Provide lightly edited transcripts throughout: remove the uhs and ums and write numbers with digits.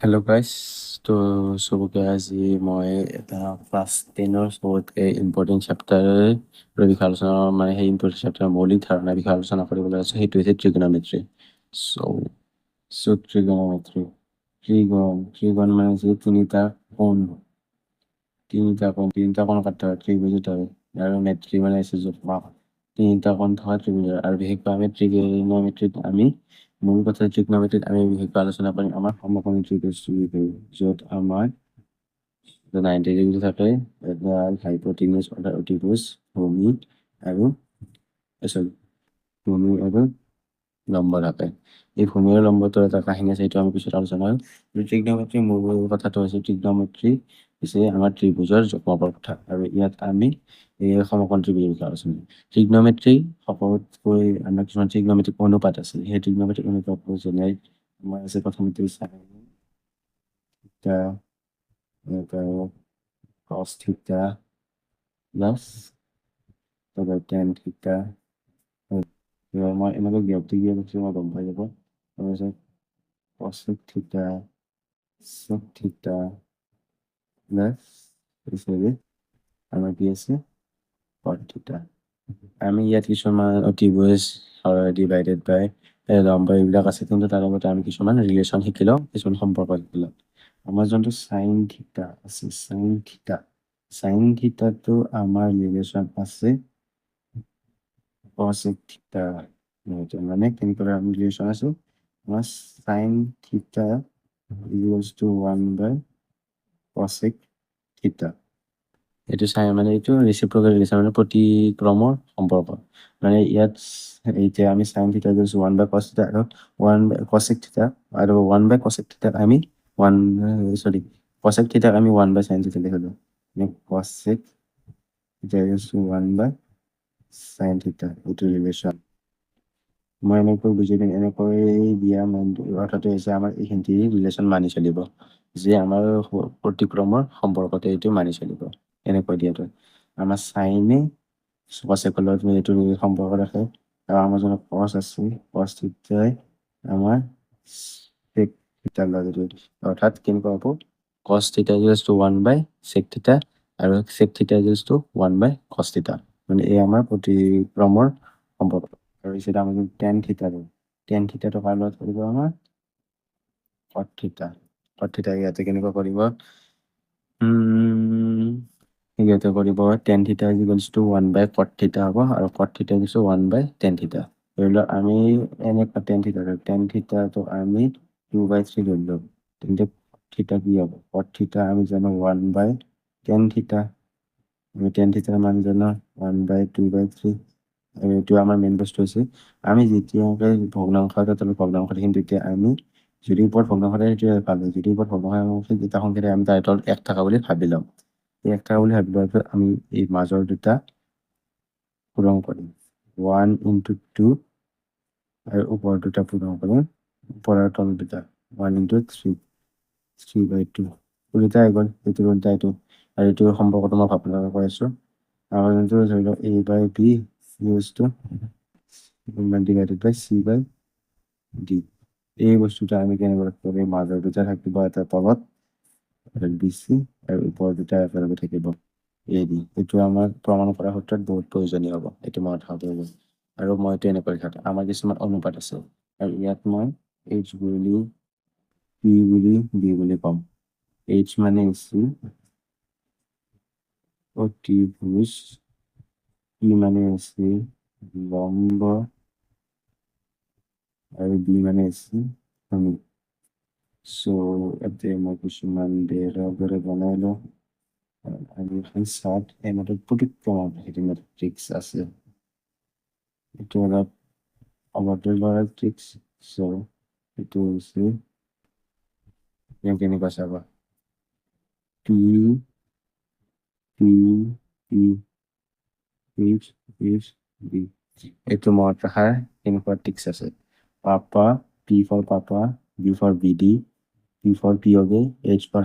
Hello' guys তো চবকে আজি মই এটা ক্লাছ 10ৰ চবতকৈ ইম্পৰ্টেণ্ট চেপ্টাৰ বিষয়ে আলোচনা মানে সেই ইম্পৰ্টেণ্ট চেপ্টাৰৰ মৌলিক ধাৰণাৰ বিষয়ে আলোচনা কৰিবলৈ আছোঁ। সেইটো হৈছে ট্ৰিগনমেট্ৰি। ট্ৰিগনমেট্ৰি ত্ৰিগন মানে হৈছে তিনিটা কোণ কাটা ত্ৰিভুজত আৰু মেট্ৰি মানে হৈছে জোখা তিনিটা কোণ থকা ত্ৰিভুজ। আৰু বিশেষকৈ আমি ট্ৰিগনমেট্ৰিত আমি মূল কথা ট্ৰিগনমেট্ৰিত আমি বিশেষকৈ আলোচনা কৰিম আমাৰ সমকোণী ত্ৰিভুজ য'ত আমাৰ 90 ডিগ্ৰী থাকে, এডাল হাইপোটেনিউজ অৰ্থাৎ অতিভুজ, ভূমি আৰু লম্ব থাকে। এই ভূমি আৰু লম্বটোৰ এটা কাহিনী আছে, এইটো আমি পিছত আলোচনা কৰিম। ট্ৰিগনমেট্ৰিৰ মূল কথাটো হৈছে ট্ৰিগনমেট্ৰি হৈছে আমাৰ ত্ৰিভুজৰ জোখমাপৰ কথা, আৰু ইয়াত আমি এই সমকোণ ত্ৰিভুজৰ বিষয়ে আলোচনা কৰিম। ট্ৰিগনমেট্ৰি সকলোতকৈ আমাৰ কিছুমান ট্ৰিগনমেট্ৰিক অনুপাত আছে। সেই ট্ৰিগনমেট্ৰিক অনুপাতবোৰ যেনে আমাৰ আছে প্ৰথমতে sin থিটা cos থিটা প্লাছ tan থিটা। মই এনেকৈ ব্যক্তি মই গম পাই যাব। তাৰপিছত cosec থিটা sec থিটা প্লাছ আমাৰ কি আছে cot থিটা। আমি ইয়াত কিছুমান অতিভুজ ডিভাইডেড বাই লম্ব এইবিলাক আছে, কিন্তু তাৰ লগতে আমি কিছুমান ৰিলেশ্যন শিকিলোঁ, কিছুমান সম্পৰ্ক শিকিলোঁ। আমাৰ যোনটো সাইন থিটা আছে, সাইন থিটাটো আমাৰ ৰিলেশ্যন আছে cosec থিটা, মানে কেনেকৈ আমি ৰিলেশ্যন আছে আমাৰ sine theta equals to 1/cosec থিটা। এইটো মানে এইটো ৰেচিপ্ৰকেল ৰিলেশ্যন, মানে প্ৰতিক্ৰমৰ সম্পৰ্ক। মানে ইয়াত এতিয়া আমি সাইন থিটা ইকুৱেলছ 1/cos থিটা আৰু 1/cosec থিটা আৰু 1/cosec থিটাক আমি cosec থিটাক আমি 1/sin থিটা লিখিলোঁ। cosec থিটা ইকুৱেলছ টু 1/sin থিটা, এইটো ৰিলেশ্যন মই এনেকৈ বুজি দিম। এনেকৈ দিয়া অৰ্থটো হৈছে আমাৰ এইখিনি ৰিলেশ্যন মানি চলিব, যে আমাৰ প্ৰতিক্ৰমৰ সম্পৰ্কতে এইটো মানি চলিব। এনেকৈ দিয়াটো আমাৰ চাইনে কচেকৰ লগত এইটো সম্পৰ্ক ৰাখে, আৰু আমাৰ যোনটো কচ আছে, কচ থিটাই আমাৰ sec থিটাৰ লগত, অৰ্থাৎ কেনেকুৱা হ'ব cos থিটা ইকুৱেলছ টু 1/sec থিটা আৰু sec থিটা ইকুৱেলছ টু 1/cos থিটা, মানে এই আমাৰ প্ৰতিক্ৰমৰ সম্পৰ্ক। আৰু পিছত আমাৰ tan থিটাটো কাৰ লগত কৰিব আমাৰ cot থিটা। ইয়াতে কেনেকুৱা কৰিব ইয়াতে কৰিব tan থিটা ইকুৱেলছ টু 1/cot থিটা হ'ব, আৰু cot থিটা ইকুৱেলছ টু 1/tan থিটা। ধৰি লওক আমি এনেকুৱা tan থিটাটো আমি 2/3 ধৰিলোঁ, তেন্তে থিটা কি হ'ব cot থিটা আমি জানো 1/tan থিটা, আমি tan থিটাৰ মান জানো 1/2/3। আৰু এইটো আমাৰ মেইন বস্তু হৈছে আমি যেতিয়াকে ভগ্নাংশ কিন্তু তেতিয়া আমি যদি ওপৰত ভগ্নাংশ থাকে সেইটোৱে পালোঁ, যদি ওপৰত ভগ্নাংশ দুটা সংখ্যা আমি তাৰ তলত 1 থকা বুলি ভাবি ল'ম। এই 1 থকা বুলি ভাবি লোৱাৰ পিছত আমি এই মাজৰ দুটা পূৰণ কৰিম, 1 × 2 আৰু ওপৰৰ দুটা পূৰণ কৰিম, ওপৰৰ তল দুটা 1 × 3, 3/2 উল্টা হৈ গ'ল, এইটো উল্টা এইটো। আৰু এইটো সম্পৰ্কটো মই আপোনালোকক কৈ আছোঁ, আমাৰ যোনটো ধৰি লওক a/b ডিভাইডেড বাই c/d। এই বস্তুটো আমি কেনেকৈ কৰিম, মাজৰ দুটা থাকিব এটা তলত bc আৰু ওপৰৰ দুটা একেলগে থাকিব ad। এইটো আমাৰ প্ৰমাণ কৰা সূত্ৰত বহুত প্ৰয়োজনীয় হ'ব, এইটো মই ভাবোঁ। আৰু মই এইটো এনেকৈ লিখাত আমাৰ কিছুমান অনুপাত আছে, আৰু ইয়াত মই h বুলি p বুলি b বুলি ক'ম। h মানে হৈছে অতিভুজ, p মানে হৈছে লম্ব, আৰু b মানে হৈছে ভূমি। ইয়াতে মই কিছুমান দৰে বনাই লওঁ, আৰু এখন চাৰ্ট এমতে প্ৰতিক্ৰমণ সেইটো মেট্ৰিক্স আছে, এইটো অলপ অৱতল কৰা ট্ৰিক্স। এইটো হৈছে কেনেকুৱা চাবা p p p h h b, এইটো মনত ৰখাৰ কেনেকুৱা ট্ৰিক্স আছে। Papa, p for papa, b for bd, p for pioge, h for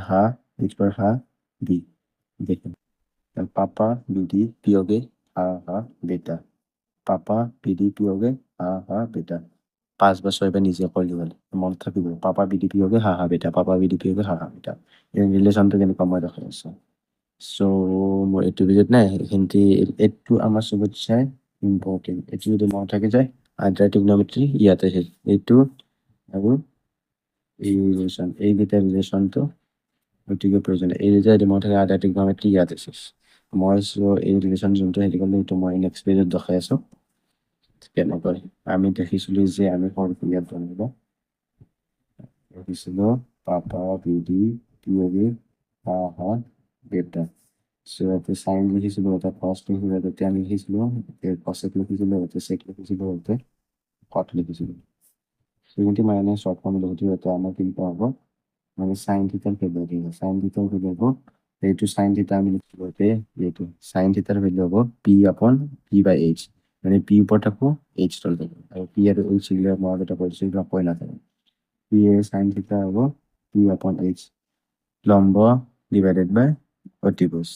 b। দেখুন পাপা বিডি পিয়োগে হা বেটা, পাপা বিডি পিয়োগে হা বেটা। 5 বা 6 বাৰ নিজে কৰি গ'ল মনত থাকিব পাপা বিডিপি হবে হা হা বেটা পাপা বিডিপি হবে হা হা বেটা এই ৰিলেশ্যনটো কেনেকুৱা মই দেখাই আছোঁ চ' মোৰ এইটো ভিডিঅ'ত নাই কিন্তু এইটো আমাৰ চবতছে ইম্পৰ্টেণ্ট এইটো যদি মনত থাকি যায় আল্ট্ৰা ট্ৰিগন'মেট্ৰি ইয়াতে শেষ এইটো আৰু এই ৰিলেশ্যন এইকেইটা ৰিলেশ্যনটো অতিকৈ প্ৰয়োজনীয় এই যে মনত থাকে আল্ট্ৰা ট্ৰিগন'মেট্ৰি ইয়াতে শেষ মই এই ৰিলেশ্যন যোনটো হেৰি কৰিলোঁ সেইটো মই নেক্সট পেজত দেখাই আছোঁ কেনেকৈ আমি দেখিছিলোঁ যে আমি সৰুটো ইয়াত বনাব দেখিছিলোঁ পাপা বিডি পিঅ'বি হা হা বেটা চ' ইয়াতে চাইন লিখিছিলোঁ এটা কষ্ট লিখিছিলোঁ এটা টেন লিখিছিলোঁ কচেক লিখিছিলোঁ এটা চেক লিখিছিলোঁ এটা কট লিখিছিলোঁ সেইখিনি মানে শ্বৰ্ট ফৰ্ম লিখিছিলোঁ এটা আমাৰ কিন্তু হ'ব মানে সাইন থিটাৰ ভেলু দিব সাইন থিটাৰ ভেলু হ'ব এইটো সাইন থিটা আমি লিখিব এইটো সাইন থিটাৰ ভেলু হ'ব পি আপন পি বাই এইচ মানে পি ওপৰত থাকো এইচ তল থাকো আৰু পি আৰু এইচ সিগিলা মই এটা কৰিছোঁ এইবিলাক কৈ নাথাকে পি এ সাইন থিটা হ'ব পি আপন এইচ লম্ব ডিভাইডেড বাই অতিভুজ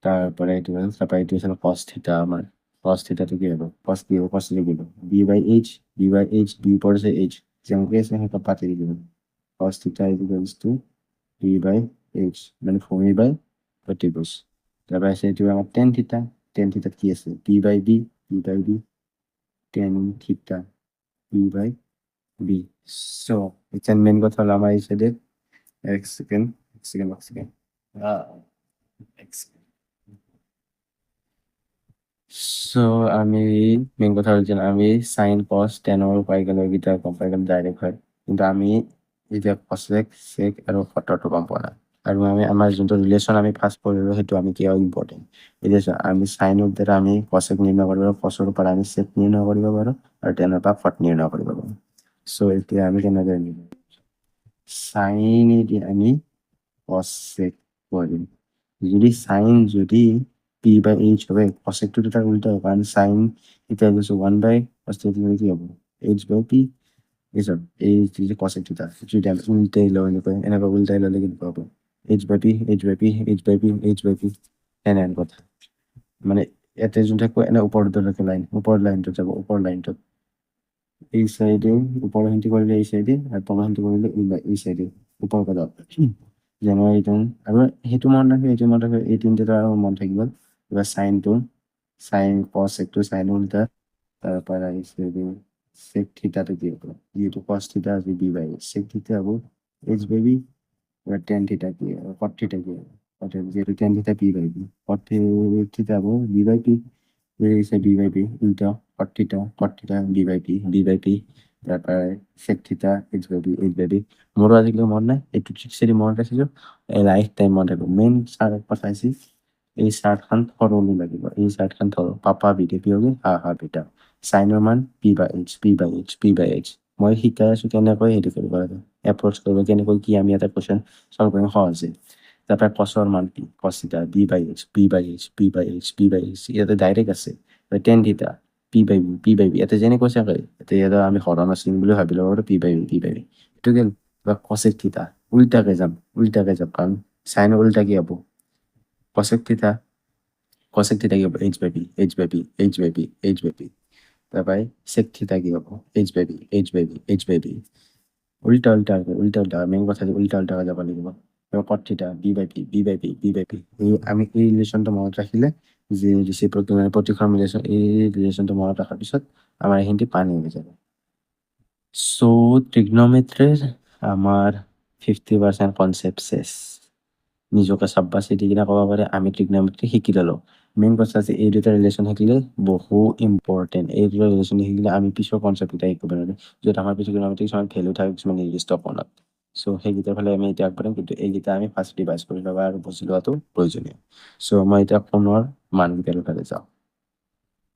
তারপরে এইটো হ'ল তারপরে এইটো আছিল কস থিটা আমাৰ কস থিটাটো কি হ'ব কস কি হ'ব কস লিখিলোঁ বি বাই এইচ বি ওপৰত আছে এইচ যেনেকৈ আছে সেনেকৈ পাতি লিখিলোঁ cos theta is equals to b by h মানে ভূমি বাই অতিভুজ তারপর আছে এইটো আমার tan theta কি আছে b by b tan theta b by b so এটা মেইন কথা হলো আমার এই সাইডে এক সেকেন্ড সো আমি মেইন কথা হল যে আমি সাইন কস টেনৰ পাই গ'লো এইকেইটা গম পাই গ'লো ডাইৰেক্ট হয় কিন্তু আমি এতিয়া কচেক চেক আৰু কটৰটো গম পোৱা নাই আৰু আমি আমাৰ যোনটো ৰিলেশ্যন আমি ফাৰ্ষ্ট পঢ়িলোঁ সেইটো আমি কিয় ইম্পৰ্টেণ্ট এতিয়া আমি সাইনৰ দ্বাৰা আমি কচেক নিৰ্ণয় কৰিব পাৰোঁ কচৰ পৰা আমি চেক নিৰ্ণয় কৰিব পাৰোঁ আৰু টেনৰ পৰা কট নিৰ্ণয় কৰিব পাৰোঁ চ' এতিয়া আমি কেনেদৰে নিৰ্ণয় সাইনেদি আমি কচেক কৰিম যদি সাইন যদি পি বাই এইচ হবে কসেকটো তাৰ উল্টা হ'ব কাৰণ সাইন এতিয়া গৈছোঁ 1 বাই কস থিটা কি হ'ব এইচ বাই পি এই যে কসেক থিটা যদি আমি উল্টাই লওঁ এনেকৈ উল্টাই ল'লে কেনেকুৱা হ'ব এইচ বাই পি এনে কথা মানে ইয়াতে যোন থাকিব এনে ওপৰত লাইন ওপৰৰ লাইনটোত যাব ওপৰৰ লাইনটোত এই চাইডে ওপৰৰ খিনিটো কৰিলে এই চাইডে আৰু তলৰ খিনিটো কৰিলে এই চাইডে ওপৰৰ পৰা যেনে এইটো আৰু সেইটো মনত ৰাখে এইটো মনত ৰাখে এই তিনিটা আৰু মনত থাকি গ'ল এবার সাইনটো সাইন কস একটু সাইন উল্টা তারপর সেক থিটাতে কি হলো যেহেতু কস থিটা আছে বি বাই সেক থিটা হবো এইচ বাই বি এবার টেন থিটা কি কট থিটা কি অর্থাৎ যেহেতু টেন থিটা পি বাই বি কট থিটা হবো বি বাই পি বি বাই পি উল্টা কট থিটা বি বাই পি তারপরে সেক থিটা এইচ বাই বি মোৰো আজিকালি মনত নাই এইটো যদি মনত ৰাখিছোঁ লাইফ টাইম মনত ৰাখিব মেইন ছাৰ কথা হৈছে এই চাৰ্টখন সৰলো লাগিব এই চাৰ্টখন সৰু পাপা বিডিপি হবে হা হা বেটা সাইনৰ মান পি বাই এইচ মই শিকাই আছোঁ কেনেকৈ হেৰি কৰিব লাগে এপ্ৰ'চ কৰিব কেনেকৈ কি আমি এটা কুৱেশ্যন চল্ভ কৰিম সহজে তাৰপৰা কচৰ মান কি কচ থিটা বি বাই এইচ ইয়াতে ডাইৰেক্ট আছে টেন থিটা পি বাই বি ইয়াতে যেনেকৈ আছে ইয়াতে আমি হৰণ আছিম বুলি ভাবি ল'ব পাৰোঁ পি বাই বি এইটো গেল কচেক থিটা উল্টাকে যাম কাৰণ চাইনৰ উল্টা কি হ'ব cosec theta কি হ'ব h by p তারপরে sec theta কি হ'ব h by p উল্টা মেইন কথা যে উল্টা যাব লাগিব cot theta b by p এই আমি এই ৰিলেশ্যনটো মনত ৰাখিলে যে ৰেচিপ্ৰকেল মানে প্ৰতিসম ৰিলেশ্যন এই ৰিলেশ্যনটো মনত ৰখাৰ পিছত আমাৰ এইখিনি পানী হৈ যাব সো ট্ৰিগনমেট্ৰিৰ আমাৰ 50% কনচেপ্ট শেষ নিজকে চাব্বাচি দি কিনে ক'ব পাৰে আমি ট্ৰিগনমেট্ৰি শিকি ল'লোঁ মেইন কথা আছে এই দুটা ৰিলেশ্যন থাকিলে বহু ইম্পৰ্টেণ্ট এই দুটা ৰিলেশ্যন শিকিলে আমি পিছৰ কনচেপ্টকেইটা শিকিব নোৱাৰিম য'ত আমাৰ পিছৰ ট্ৰিগনমেট্ৰি কিছুমান ভেলু থাকে কিছুমান নিৰ্দিষ্ট কোণত চ' সেইকেইটাৰ ফালে আমি এতিয়া আগবাঢ়িম কিন্তু এইকেইটা আমি ফাৰ্ষ্ট ৰিভাইজ কৰি ল'বা আৰু বুজি লোৱাটো প্ৰয়োজনীয় চ' মই এতিয়া কোণৰ মানকেইটাৰ ফালে যাওঁ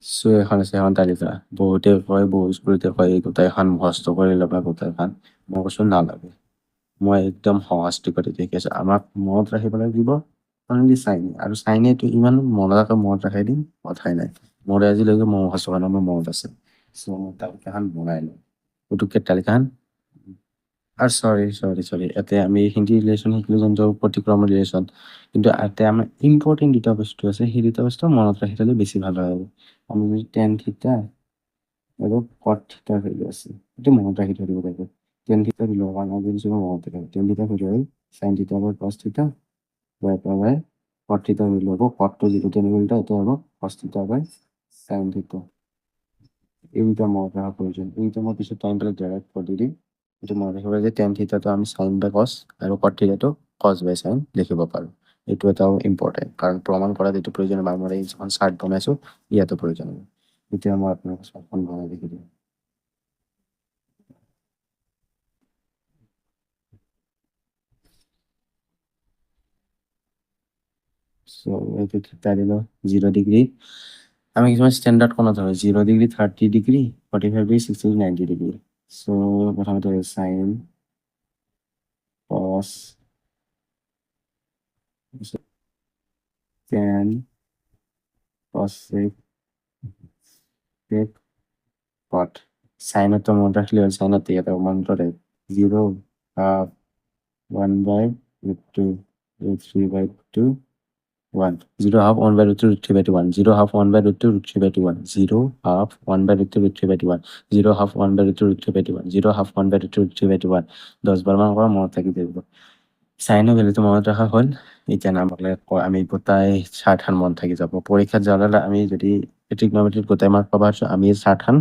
চ' এখন আছে এখন তালিকা বহুতে কয় বহু স্কুলতে কয় এই গোটেইখন মুখস্থ কৰি ল'বা গোটেইখন মই কৈছোঁ নালাগে মই একদম সহজ টিকতে দেখি আছোঁ আমাক মনত ৰাখিব লাগিব অনলি চাইনে আৰু চাইনেটো ইমান মনত ৰাখাই দিম কথাই নাই মোৰ আজিলৈকে মই মুখস্থ কৰা মোৰ মনত আছে চ' মই তালিকাখন বনাই লওঁ পুতুককৈ তালিকাখন আৰু চৰি ইয়াতে আমি হিন্দী ৰিলেশ্যন শিকিলোঁ যোনটো প্ৰতিক্ৰম ৰিলেশ্যন কিন্তু ইয়াতে আমাৰ ইম্পৰ্টেণ্ট দুটা বস্তু আছে সেই দুটা বস্তু মনত ৰাখি থ'লে বেছি ভাল হয় আমি যদি টেন থিটা আৰু cot থিটাৰ ভেলু আছে এইটো মনত ৰাখি থৈ দিব লাগিব tan থিটা ভেলু 1 আৰু যোনটো মনত ৰাখিব tan থিটা ভেলু হ'ল sin থিটা বাই cos থিটা বাই বাই cot থিটা ভেলু হ'ব cot টো যিটো tan ভেলুটা এটা হ'ব cos থিটা বাই sin থিটা এইটা মনত রাখা প্রয়োজন এইটা মই পিছত টাইম পেলে ডাইরেক্ট কৰি দিম এইটো মনত ৰাখিব যে tan থিটাটো আমি sin বাই cos আৰু cot থিটাটো cos বাই sin লিখিব পাৰো এইটো এটাও ইম্পৰ্টেন্ট কাৰণ প্ৰমাণ কৰাত এইটো প্ৰয়োজন বাৰ এই যখন চাৰ্ট বনাইছো ইয়াতো প্ৰয়োজন হ'ব এতিয়া মই আপোনাক চাৰ্টখন বনাই দেখি দিম সো এইটো থিটা দিল 0 ডিগ্ৰী আমি কিছুমান স্ট্যান্ডাৰ্ড কোণত হয় 0 degree 30 degree 45 degree 60 degree 90 degree so প্ৰথমতে sin cos tan cosec sec cot সাইনত তো মনে রাখলে সাইনত এটা মনে করে 0 half 1 by root 2 root 3 by 2 1 0 half 1 by root 2 root 3 by 2 1 0 half 1 by root 2 root 3 by 2 1 0 half 1 by root 2 root 3 by 2 1 0 half 1 by root 2 root 3 by 2 1 0 half 1 by root 2 root 3 by 2 1 10 বার মান করা মনে থাকি দেব সাইনৰ ভেলুটো মনত ৰাখা হ'ল এতিয়া নামকলে আমি গোটাই চাৰ্টখন মন থাকি যাব পৰীক্ষাত যাওঁলে আমি যদি ট্ৰিগনমেট্ৰিত গোটাই মাৰ্ক পাবা আমি চাৰ্টখন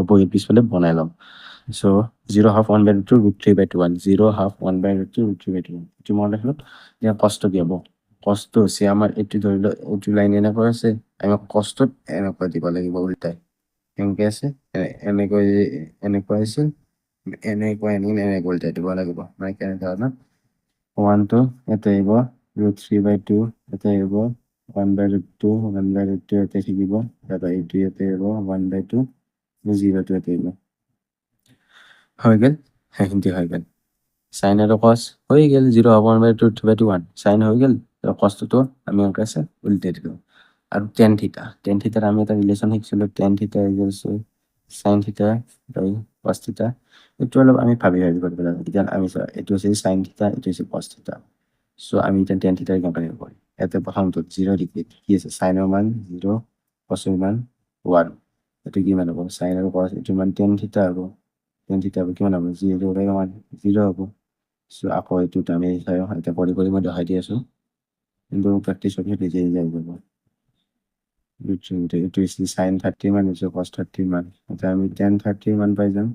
বহি পিছফালে বনাই ল'ম so 0 half 1 by root 2 root 3 by 2 1 0 half 1 by root 2 root 3 by 2 1 এইটো মনত ৰাখিলো এতিয়া কষ্ট কি হ'ব কষ্ট হৈছে আমাৰ এইটো ধৰি লওক এইটো লাইন এনেকৈ আছে আমি কষ্টত এনেকৈ দিব লাগিব উল্টাই কেনেকৈ আছে এনেকৈ আছিল এনেকৈ এনেকৈ উল্টাই দিব লাগিব মানে কেনেধৰণৰ 1 to এটা আহিব root 3 by 2 এটা আহিব 1 by root 2 1 by root 2 এটা থাকিব তাৰপৰা এইটো ইয়াতে আহিব 1 by 2 0 টো ইয়াতে আহিব হৈ গ'ল সেইখিনি হৈ গ'ল sin আৰু cos হৈ গ'ল 0 half 1 by 2 3 by 2 1 sin হৈ গ'ল আৰু cosটো আমি অংক আছে উল্টাই দিলো আৰু tan থিটাৰ আমি এটা ৰিলেশ্যন শিকিছিলো tan থিটা ইকুৱেলছ টু sin থিটা বাই cos থিটা এইটো অলপ আমি ভাবি কৰিব লাগিব এতিয়া আমি এইটো হৈছে sin থিটা এইটো হৈছে cos থিটা সো আমি এতিয়া tan থিটাৰ কম্পেয়াৰ কৰিম ইয়াতে প্ৰথমটো 0 ডিগ্ৰী কি আছে সাইনৰ মান 0 cosৰ মান 1 এইটো কিমান হ'ব sin আৰু cos এইটো মান tan থিটা হ'ব tan থিটা হ'ব কিমান হ'ব 0 বাই 1 0 হ'ব সো আকৌ এইটোত আমি এতিয়া কৰি মই দেখাই দি আছো কিন্তু প্ৰেক্টিছত নিজে যাই যাব এইটো হৈছে sin 30 মান হৈছে cos 30 মান এতিয়া আমি tan 30 মান পাই যাম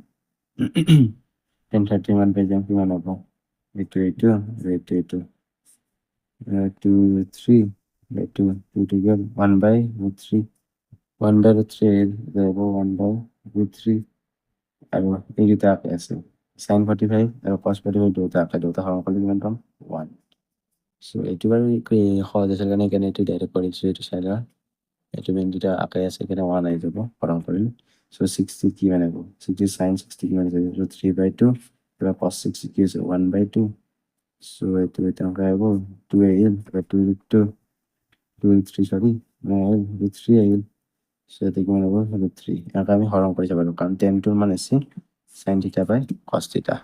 tan 30 মান পাই যাম কিমান হ'ব এইটো এইটো 2 3 by 2 2 to get 1 by root 3 1 by root 3 যাব 1 by root 3 আৰু এই দুটা আকে আছে sin 45 আৰু cos 45 দুটা হৰণ কৰিলে কিমান পাম 1 সো এইটো বাৰু সহজ আছিল কাৰণে কেনে এইটো ডাইৰেক্ট কৰিছো এইটো চাই লোৱা এইটো মেইন দুটা আকে আছে কেনে 1 আহি যাব হৰণ কৰিলে সো 60 কি মানে হ'ব 60 sin 60 কি মানে যাব root 3 by 2 আৰু cos 60 কি আছে 1 by 2 সো এইটো এটা অংক আহিব 2 আহিল 2 root 2 2 root 3 sorry root 3 আহিল সো এটা কিমান হ'ব root 3 এনেকৈ আমি হৰণ কৰি যাব কাৰণ tan টোৰ মান আছে sin থিটা বাই cos থিটা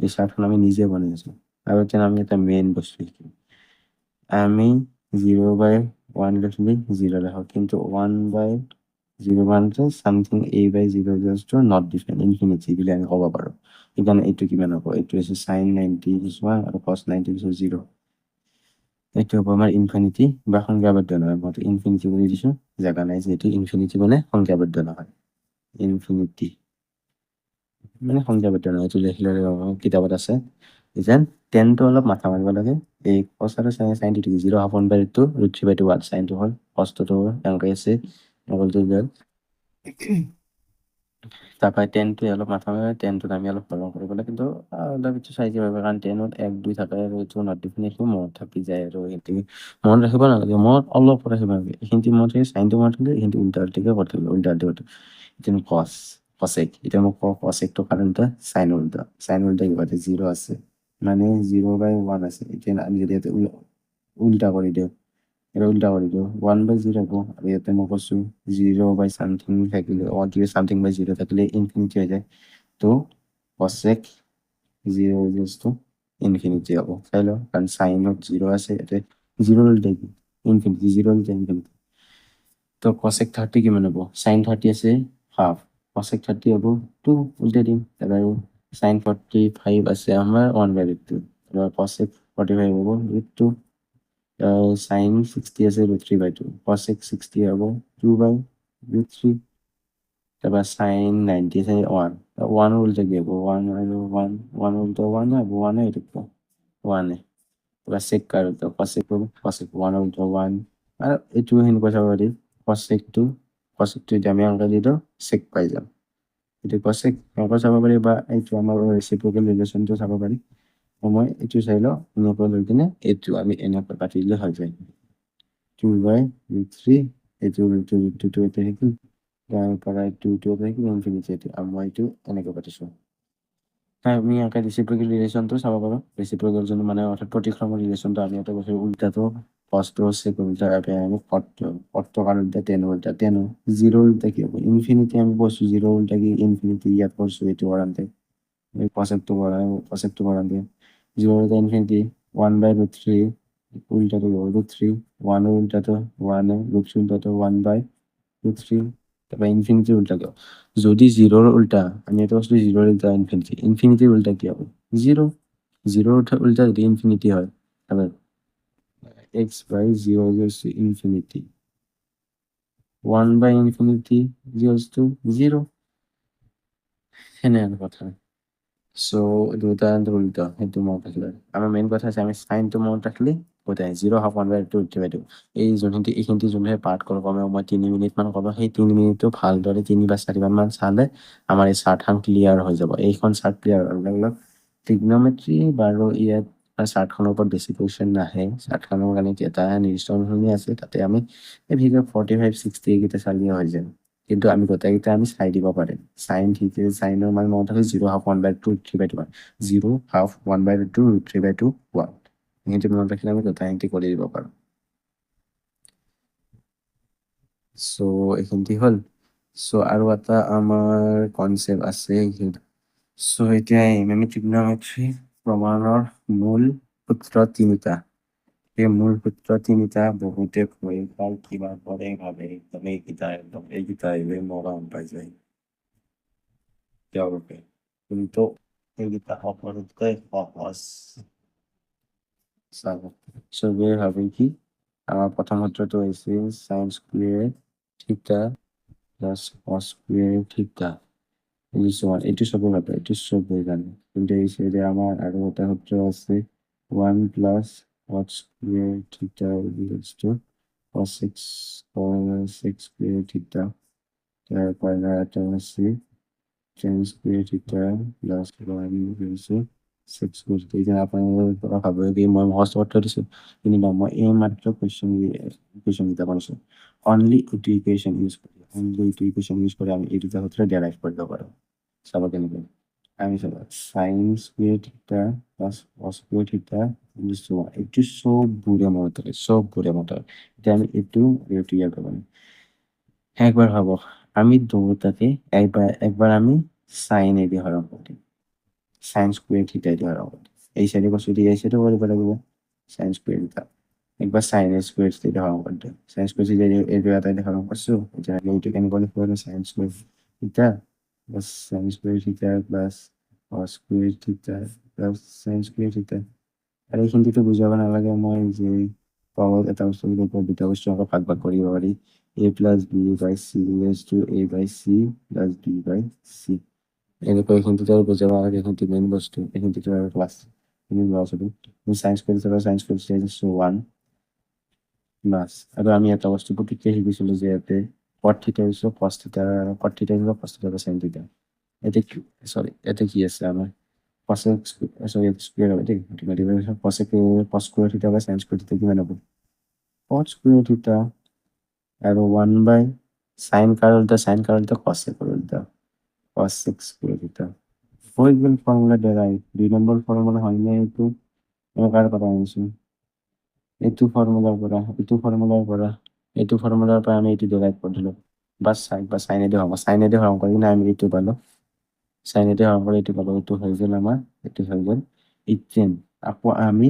এই চাৰ্টখন আমি নিজে বনাই আছো আৰু এতিয়া আমি এটা মেইন বস্তু শিকিম আমি 0 বাই 1 লিখলি 0 লেখো কিন্তু 1 বাই 0 মানে something a by 0 equals to not define infinity বুলি আমি ক'ব পাৰো ইকাৰণে এইটো কিমান হ'ব এইটো হৈছে sin 90 1 আৰু cos 90 0 এইটো হ'ব আমাৰ ইনফিনিটি বা সংখ্যাবদ্ধ নহয় মই ইনফিনিটি বুলি দিছো জাগা নাই যেটো ইনফিনিটি মানে সংখ্যাবদ্ধ নহয় ইনফিনিটি মানে সংখ্যাবদ্ধ নহয় এইটো লিখিলে কিতাপত আছে যেন 10 টো অলপ মাথা মাৰিব লাগে এই cos আৰু sin টো 0 half 1 by root 2 root 3 by 2 1 sin টো হ'ল cos টো এনেকৈ আছে নকলটো গ'ল তাৰপৰা 10 টো অলপ মাথা মাৰিব 10 টোত আমি অলপ হৰণ কৰিব লাগে কিন্তু অলপ কিছু চাই যাব কাৰণ 10 ত 1 2 থাকে আৰু এইটো নট ডিফিনিটলি মনত থাকি যায় আৰু এইটো মনত ৰাখিব নালাগে মনত অলপ ৰাখিব লাগে এইখিনি মনত ৰাখি sin টো মনত ৰাখিলে এইখিনি উল্টা উল্টিকে কৰি উল্টা উল্টা এতিয়া cos cosec এতিয়া মোক cosec টো কাৰণতে sin উল্টা কিবা 0 আছে মানে 0 বাই 1 আছে এতিয়া আমি যদি এটা উল্টা কৰি দিওঁ এটা উল্টা কৰি দিওঁ 1 বাই 0 হ'ব আৰু ইয়াতে মই কৈছো 0 বাই সামথিং থাকিলে সামথিং বাই 0 থাকিলে ইনফিনিটি হৈ যায় তো cosec 0 ইকুয়ালস টু ইনফিনিটি হ'ব চাই লও কাৰণ সাইনত 0 আছে ইয়াতে 0 উল্টা ইনফিনিটি 0 উল্টা ইনফিনিটি তো cosec 30 কিমান হ'ব sin 30 আছে হাফ cosec 30 হ'ব 2 উল্টে দিম আৰু sin 45 আছে আমাৰ 1/2 আৰু cosec 45 হ'ব √2 sin 60 আছে √3/2 cosec 60 হ'ব 2/√3 তাৰপৰা sin 90 আছে 1 1 উল্টে কি হ'ব 1 আৰু 1 1 উল্টে 1 হ'ব 1 এইটো 1 তাৰপৰা sec কাৰো cosec হ'ব cosec 1 উল্টে 1 আৰু এইটো সেনেকুৱা চাব পাৰি cosec টো এতিয়া আমি অংক দি দিওঁ sec পাই যাম এইটো cosec অংক চাব পাৰি বা এইটো আমাৰ ৰেচিপ্ৰকেল ৰিলেশ্যনটো চাব পাৰি মই এইটো চাই লওঁ এনেকৈ লৈ কিনে এইটো আমি এনেকৈ কাটি দিলে হৈ যায় 2/√3 এইটো √2 এটা থাকিল তাৰ পৰা 2 এটা থাকিল ইনফিনিটি এইটো আৰু মই এইটো এনেকৈ কাটিছোঁ আমি ইয়াকে ৰেচিপ্ৰকেল ৰিলেশ্যনটো চাব পাৰোঁ ৰেচিপ্ৰকেল যোনটো মানে অৰ্থাৎ প্ৰতিক্ৰমৰ ৰিলেশ্যনটো আমি এটা কৈছোঁ উল্টাটো ফাৰ্ষ্টটো আছে উল্টা আমি পদটো কাৰণ উল্টা 10 উল্টা 10 0 উল্টা কি হ'ব ইনফিনিটি আমি কৈছোঁ 0 উল্টা কি ইনফিনিটি ইয়াত কৈছোঁ এইটো কৰান্তে এই কনচেপ্টটো কৰান্তে 0 উল্টা ইনফিনিটি 1/√3 উল্টাটো √3 1 উল্টাটো 1 √3 উল্টাটো 1/√3 তাৰপৰা ইনফিনিটি উল্টা কিয় যদি 0 উল্টা আমি এটা বস্তু 0 উল্টা ইনফিনিটি উল্টা কি হ'ব 0 0 উল্টা যদি ইনফিনিটি হয় তাহলে x/0 equals to infinity 1/infinity equals to 0 সেনেহেন কথা সো দুটা উল্টা সেইটো মনত ৰাখিলে আমাৰ মেইন কথা আছে আমি সাইনটো মনত ৰাখিলে গোটেই 0 হাফ 1/2 উঠিবাইটো এই যোনখিনি এইখিনি যোনহে পাঠ কৰোঁ কমেও মই 3 মিনিট মান কৰোঁ সেই 3 মিনিটটো ভালদৰে 3 বা 4 বাৰ মান চালে আমাৰ এই চাৰ্টখন ক্লিয়াৰ হৈ যাব এইখন চাৰ্ট ক্লিয়াৰ হোৱাৰ লগে ট্ৰিগনমেট্ৰি বাৰু ইয়াত চাৰ্টখনৰ ওপৰত বেছি কুৱেশ্যন নাহে চাৰ্টখনৰ কাৰণে এটা নিৰ্দিষ্ট অনুসৰি আছে তাতে আমি এই ভিডিঅ 45 60 এইকেইটা চালিয়ে হৈ যায় কিন্তু আমি গোটেইকেইটা আমি চাই দিব পাৰিম সাইন থিটা সাইনৰ মান মনত আছে 0 হাফ 1/2 3/2 0 হাফ 1/2 3/2 1 এইটো মনত ৰাখিলে আমি গোটেইখিনি কৰি দিব পাৰোঁ সো এইখিনি হ'ল সো আৰু এটা আমাৰ কনচেপ্ট আছে সো এতিয়া আমি ট্ৰিগনমেট্ৰি প্ৰমাণৰ মূল সূত্ৰ তিনিটা এই মূল সূত্ৰ তিনিটা বহুতে ভয় পায় কিবা কৰে ভাবে এইকেইটা আহিলে মৰম পাই যায় তেওঁলোকে কিন্তু এইকেইটা সকলোতকৈ সহজ চাব চবেই ভাবে কি আমাৰ প্ৰথম সূত্ৰটো হৈছে সাইন স্কুৱেৰ থিটা প্লাছ কছ স্কুৱেৰ থিটা এইটো চবেই ভাবে এইটো চবেই জানে কিন্তু এই চাইডে আমাৰ আৰু এটা সূত্ৰ আছে 1 প্লাছ কছ স্কুৱেৰ থিটা ইকুৱেলছ টু cos 6 স্কুৱেৰ থিটা তাৰপৰা এটা আছে tan স্কুৱেৰ থিটা প্লাছ 1 ইকুৱেলছ টু 6 স্কুৱেৰ থিটা এতিয়া আপোনালোকে পৰা ভাবে কি মই মস্ত সূত্ৰ দিছোঁ কিন্তু মই এই মাত্ৰ কুৱেশ্যনকেইটা কৰিছোঁ অনলি এইটো ইকুৱেশ্যন ইউজ কৰি আমি এই দুটা সূত্ৰ ডেৰাইভ কৰিব পাৰোঁ চাব কেনেকৈ আমি চাব সাইন স্কুৱেৰ থিটা প্লাছ কছ স্কুৱেৰ থিটা এইটো চববোৰে মনত ৰাখে এতিয়া আমি এইটো ইয়াৰ কৰিব একবার ভাবো আমি দুটাকে একবার আমি সাইন দিয়ে হরণ করি সাইন স্কোয়ার থিটা দিয়ে হরণ করি এই সাইডে বসে দিয়ে এই সাইডে করতে পারবো সাইন স্কোয়ার থিটা একবার সাইন স্কোয়ার থিটা হরণ করতে সাইন স্কোয়ার থিটা এই দুটাতে দিয়ে হরণ করছো এটা আমি এইটো কেন করে করব সাইন স্কোয়ার থিটা প্লাস সাইন স্কোয়ার থিটা প্লাস কস স্কোয়ার থিটা প্লাস সাইন স্কোয়ার থিটা আর এইখিনিতো বুজাব নালাগে মই যে পাওয়ার এটা বস্তুৰ ওপৰত দুটা বস্তু আকৌ ভাগ কৰিব পাৰি a plus b by c is to a by c plus b by c এনেকৈ এইখিনিতো আৰু বুজাব নালাগে এইখিনিতো মেইন বস্তু এইখিনিতো আৰু ক্লাছ তুমি লোৱা ছবি তুমি সাইন্স কৰিছা 1 প্লাছ আৰু আমি এটা বস্তু পুতুককৈ শিকিছিলোঁ যে ইয়াতে cot থিটা ইজ cos থিটা cot থিটা ইজ cos থিটা sin থিটা ইয়াতে কি আছে আমাৰ cosec স্কুৱেৰ হ'ব দেই cosec cos স্কুৱেৰ থিটা বা sin স্কুৱেৰ থিটা কিমান হ'ব cot স্কুৱেৰ থিটা আৰু 1 বাই sin কাৰ উল্টা cosec উল্টা cosec স্কুৱেৰ থিটা হৈ গ'ল ফৰ্মুলা ডেৰাই 2 নম্বৰ ফৰ্মুলা হয়নে এইটো মই কাৰ পৰা আনিছোঁ এইটো ফৰ্মুলাৰ পৰা আমি এইটো ডেৰাইভ কৰিলোঁ বাছ সাইনেদি হ'ব সাইনেদি হৰণ কৰি কিনে আমি এইটো পালোঁ সাইনেদি হৰণ কৰি এইটো পালোঁ এইটো হৈ গ'ল আমাৰ এইটো হৈ গ'ল 18 আকৌ আমি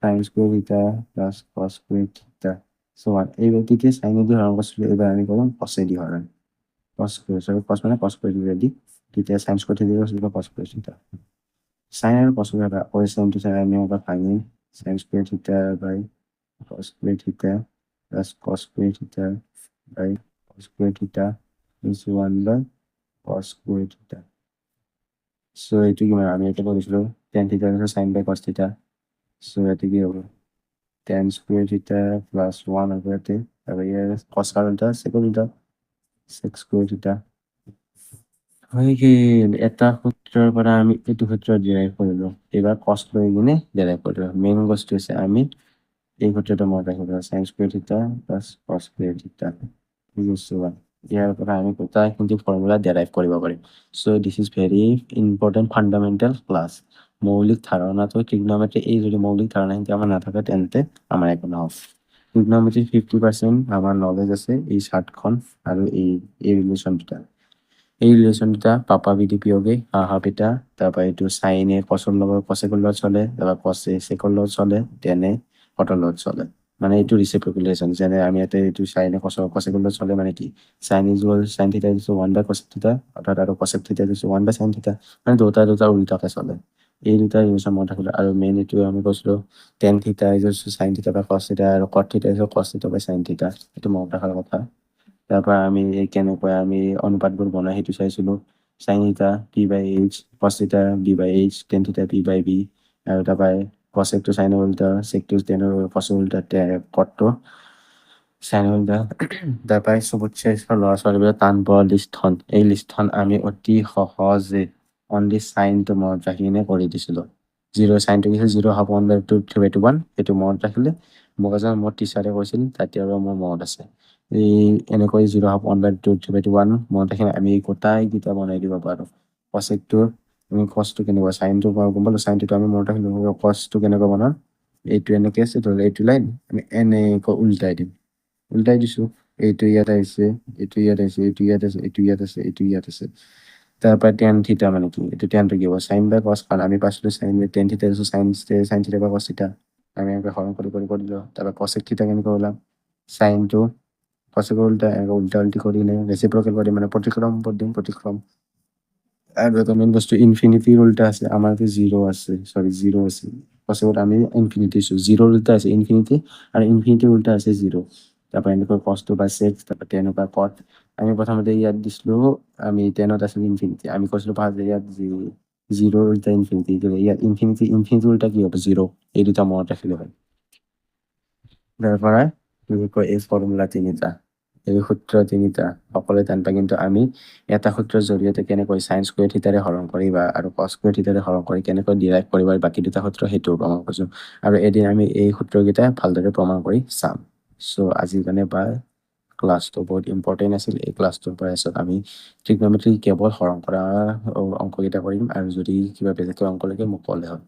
sin স্কুৱেৰ থিটা প্লাছ cos স্কুৱেৰ থিটা এইবাৰ তেতিয়া সাইনেদি হৰণ কৰিছিলোঁ এইবাৰ আমি কৰিম কছেদি হৰণ cos square, so cos মানে cos square ready. তেতিয়া sin square থিটা আছিল cos square থিটা। sin আৰু cos square এটা OSM to sin আমি এটা ভাঙি sin square থিটা by cos square theta plus cos square theta by cos square theta is 1 by cos square theta. So এইটো কি মানে আমি এটা কৰিছিলো tan theta is sin by cos theta. So এটো কি হ'ব tan square theta plus 1 over এতে আৰু ইয়াৰ cos কাৰণটা sec উল্টা sec square theta হৈ গেল। এটা সূত্ৰৰ পৰা আমি এইটো সূত্ৰ ডিৰাইভ কৰিলো। এবাৰ cos লৈ কিনে ডিৰাইভ কৰিলো। মেইন বস্তু হৈছে আমি এই সূত্ৰটো মনত ৰাখিব sin square theta plus cos square theta equals to 1. ইয়াৰ পৰা আমি গোটেইখিনি ফৰ্মুলা ডিৰাইভ কৰিব পাৰিম। So this is very important fundamental class. মৌলিক ধাৰণাটো ট্ৰিগনোমেট্ৰি এই যদি মৌলিক ধাৰণাখিনি আমাৰ নাথাকে তেন্তে আমাৰ একো নহব। ট্ৰিগনোমেট্ৰি 50% আমাৰ নলেজ আছে এই চাৰ্টখন আৰু এই ৰিলেশ্যন দুটা। এই ৰিলেশ্যন দুটা পাপা বিধি পিয়োগে হাহা পিতা তাৰপৰা এইটো সাইনে কসৰ লগত কসেকৰ লগত চলে তাৰপৰা কসে সেকৰ লগত চলে টেনে কটৰ লগত চলে মানে এইটো ৰিচিপ্ৰকেল ৰিলেশ্যন যেনে আমি ইয়াতে এইটো সাইনে কসেকৰ লগত চলে মানে কি sine is equal sine theta is 1 by cosec theta অৰ্থাৎ আৰু কসেক থিটা ইজ 1 বাই সাইন থিটা মানে দুটা উল্টাকে চলে এই দুটা ৰিলেশ্যন মনত ৰাখিলে আৰু মেইন এইটো আমি কৈছিলো tan theta is sine theta by cos theta আৰু কট থিটা is cos theta by sine theta এইটো মনত ৰখাৰ কথা। তাৰপৰা আমি এই কেনেকৈ আমি অনুপাতবোৰ বনাই সেইটো চাইছিলো sin থিটা p by h cos থিটা b by h tan থিটা p by b আৰু তাৰপৰা cosec to sin উল্টা sec to tan cos উল্টা cot to sin উল্টা তাৰপৰা সবতছে ল'ৰা ছোৱালীবিলাক টান পোৱা লিষ্টখন এই লিষ্টখন আমি অতি সহজে অনলি সাইনটো মনত ৰাখি কিনে কৰি দিছিলো। 0 সাইনটো কি 0 হাফ 1 by 2 3 by 2 1 এইটো মনত ৰাখিলে মোক এজন মোৰ টিচাৰে কৈছিল তেতিয়া আৰু মোৰ মনত আছে এই এনেকৈ 0 হাফ 1 by 2 3 by 2 1 মনত ৰাখিলে আমি গোটাইকেইটা বনাই দিব পাৰো। কসেকটো আমি কসটো কেনেকুৱা সাইনটো গম পালো সাইনটো আমি মনত ৰাখিলো কসটো কেনেকুৱা বনাম এইটো এনেকৈ আছে ধৰি এইটো লাইন আমি এনেকৈ উল্টাই দিছো এইটো ইয়াত আহিছে এইটো ইয়াত আহিছে এইটো ইয়াত আছে এইটো ইয়াত আছে এইটো ইয়াত আছে তাৰপৰা tan থিটা মানে কি এইটো tanটো কি হ'ব sin by cos কাৰণ আমি পাইছিলো sin by tan থিটা ইজ sin থিটা by cos থিটা আমি এনেকৈ হৰণ কৰি দিলো তাৰপৰা cosec থিটা কেনেকৈ ওলাম সাইনটো cosec উল্টা উল্টি কৰি কিনে ৰেচিপ্ৰকেল কৰি মানে প্ৰতিক্ৰম প্ৰতিক্ৰম আৰু এটা মেইন বস্তু ইনফিনিটিৰ উল্টা আছে আমাৰটো 0 আছে সৰি 0 আছে cosecত আমি ইনফিনিটি 0 উল্টা আছে ইনফিনিটি আৰু ইনফিনিটিৰ উল্টা আছে 0 তাৰপৰা এনেকৈ cos to by sec তাৰপৰা tan by cot আমি প্ৰথমতে ইয়াত দিছিলো আমি tanত আছিল ইনফিনিটি আমি কৈছিলো ফাৰ্ষ্ট ইয়াত 0 উল্টা ইনফিনিটি ইয়াত ইনফিনিটি উল্টা কি হ'ব 0 এই দুটা মনত ৰাখিলে হয়। তাৰপৰা এই ফৰ্মুলা তিনিটা এই সূত্ৰ তিনিটা সকলোৱে টান পায় কিন্তু আমি এটা সূত্ৰৰ জৰিয়তে কেনেকৈ সাইন স্কুৱেৰ থিটাৰে হৰণ কৰিবা আৰু কস স্কুৱেৰ থিটাৰে হৰণ কৰি কেনেকৈ ডিৰাইভ কৰিবা বাকি দুটা সূত্ৰ সেইটো প্ৰমাণ কৰিছো আৰু এদিন আমি এই সূত্ৰকেইটা ভালদৰে প্ৰমাণ কৰি চাম। সো আজিৰ কাৰণে বাই ক্লাছটো বহুত ইম্পৰ্টেণ্ট আছিল এই ক্লাছটোৰ পৰা আমি ট্ৰিগনোমেট্ৰি কেৱল হৰণ কৰা অংককেইটা কৰিম আৰু যদি কিবা বেলেগ অংক লাগে মোক ক'লে হ'ল।